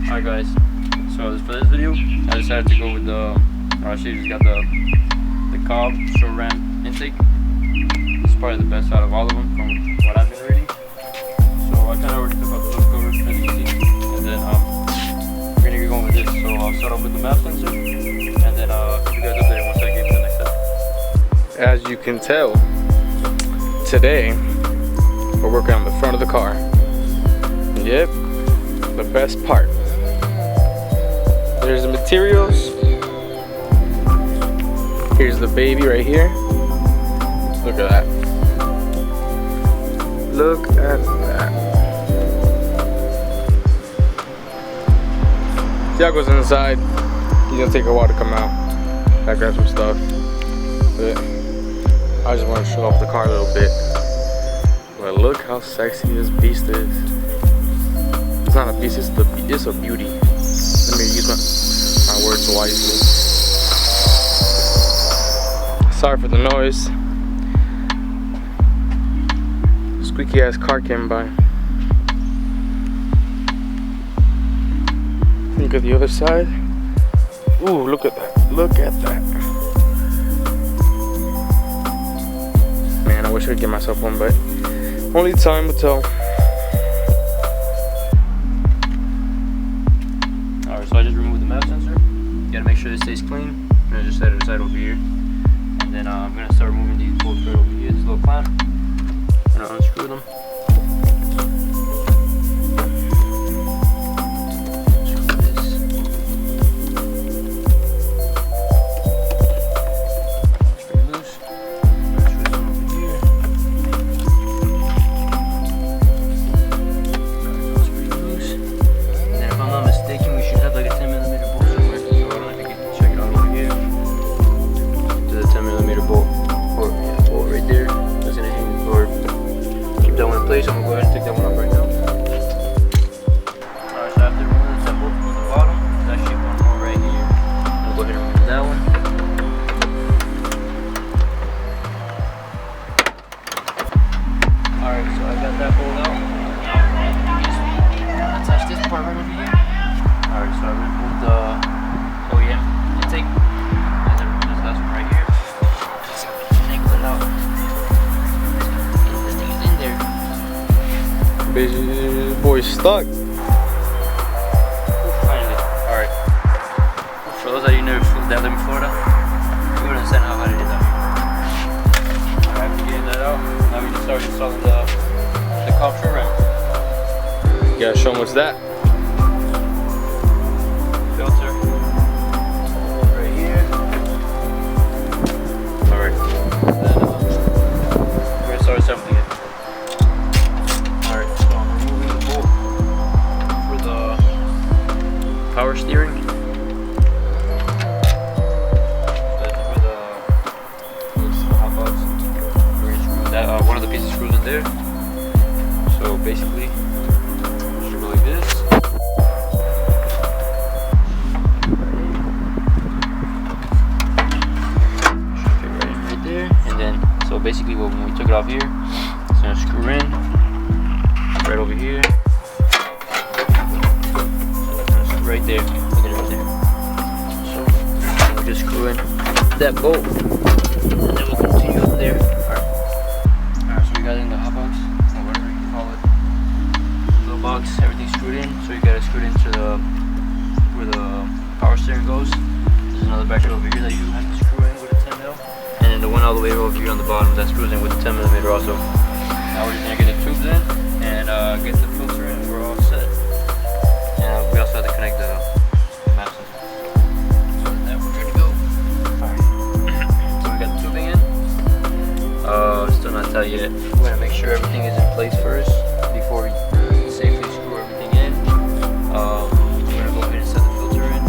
Alright guys, so for this video, I decided to go with the, or actually just got the Cobb short ram intake. It's probably the best out of all of them from what I've been reading. So I kind of already took out the loop cover, as you see, and then we're gonna get going with this. So I'll start off with the map sensor, and then keep you guys updated once I get to the next step. As you can tell, today we're working on the front of the car. Yep, the best part. There's the materials. Here's the baby right here. Look at that. Look at that. Tiago's inside. He's gonna take a while to come out. I got some stuff. But I just want to show off the car a little bit. But look how sexy this beast is. It's not a beast, it's a beauty. Let me use my words wisely. Sorry for the noise. Squeaky ass car came by. Look at the other side. Ooh, look at that. Look at that. Man, I wish I could get myself one, but only time will tell. Alright, so I just removed the map sensor. You gotta make sure it stays clean. I'm gonna just set it aside over here. And then I'm gonna start removing these bolts right over here, this little clamp. I'm gonna unscrew them. So I'm gonna go ahead and take that one up right now. Alright, so after removing the bolt from the bottom, there's actually one more right here. I'm gonna go ahead and remove that one. Alright, so I got that bolt out. Just attach this part right over here. Alright, so I removed the OEM intake. And then remove this last one right here. Just angle it out. Boy's stuck. Finally. Alright. For those of you who never flew down there in Florida, you wouldn't understand how hard it is out here. Alright, after getting that out, now we can start installing the Cobb short ram. You gotta show them what's that. Filter. Right here. Alright. Then we're gonna start assembling it. Power steering. That's where the hot box. We're gonna screw that. One of the pieces screws in there. So basically, should go like this. Should fit right there. And then, so basically, when we took it off here, it's gonna screw in right over here. Right there, look at it right there. So we'll just screw in that bolt, and then we'll continue from there. Alright, so we got it in the hot box, or whatever you call it. Little box, everything's screwed in. So you got it screwed into where the power steering goes. There's another bracket over here that you have to screw in with a 10mm, and then the one all the way over here on the bottom that screws in with a 10mm also. Now we're just gonna get the tubes in and get the filter in. We're all set. And we also have to connect the map sensor. So then we're ready to go. Alright. So we got the tubing in. Still not tight yet. We're going to make sure everything is in place first before we safely screw everything in. We're going to go ahead and set the filter in.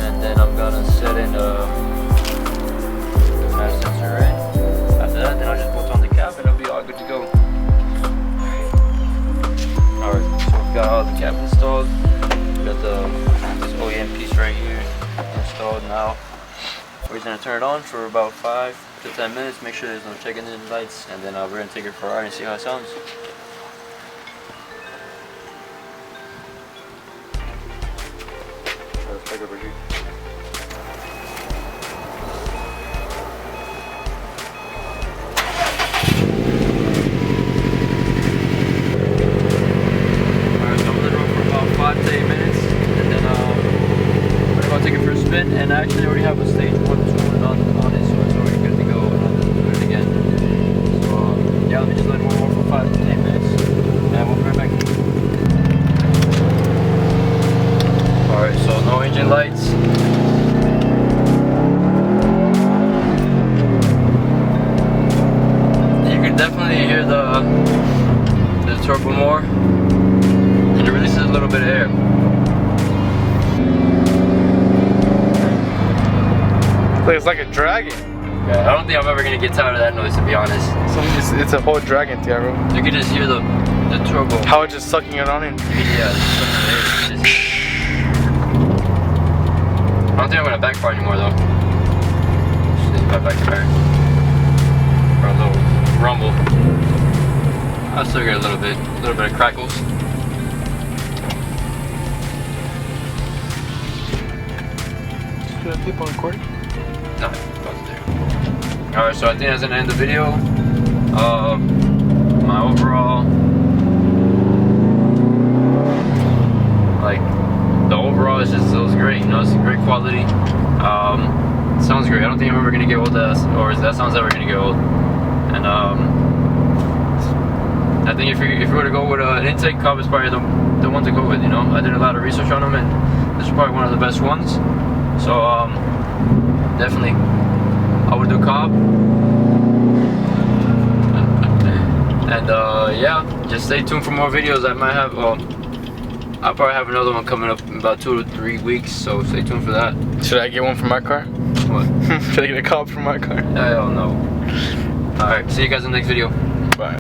And then I'm going to set in the map sensor in. After that, then I'll just bolt on the cap and it'll be all good to go. Alright, so we've got all the cap installed. Got this OEM piece right here installed now. We're just going to turn it on for about 5 to 10 minutes, make sure there's no check engine lights, and then we're going to take it for a ride and see how it sounds. over here. Alright, so I'm on the road for about 5 to 8 minutes, and then we're about to take it for a spin. And I actually already have a stage 1 tune on it, so it's already good to go. I don't have to do it again. So yeah, let me just let it warm up for 5 to 8 minutes, and we'll be right back. Alright, so no engine lights. You can definitely hear the turbo more, and it releases a little bit of air. It's like a dragon. Yeah, I don't think I'm ever gonna get tired of that noise, to be honest. It's a whole dragon thing, bro. You can just hear the turbo. How it's just sucking it on in. Yeah, it's just, I don't think I'm gonna backfire anymore though. Just need my backfire. Or a little rumble. I'll still get a little bit of crackles. Should I keep on recording? No, it wasn't there. Alright, so I think that's gonna end the video. My overall, like, the overall is just, it was great, you know, it's great quality. Sounds great. I don't think I'm ever gonna get old, or that sound's ever gonna get old. And I think if you were to go with an intake, Cobb is probably the one to go with, you know. I did a lot of research on them, and this is probably one of the best ones. So definitely I would do Cobb. And yeah, just stay tuned for more videos. I might have, I'll probably have another one coming up in about 2 to 3 weeks, so stay tuned for that. Should I get one for my car? What? Should I get a Cobb for my car? I don't know. Alright, see you guys in the next video.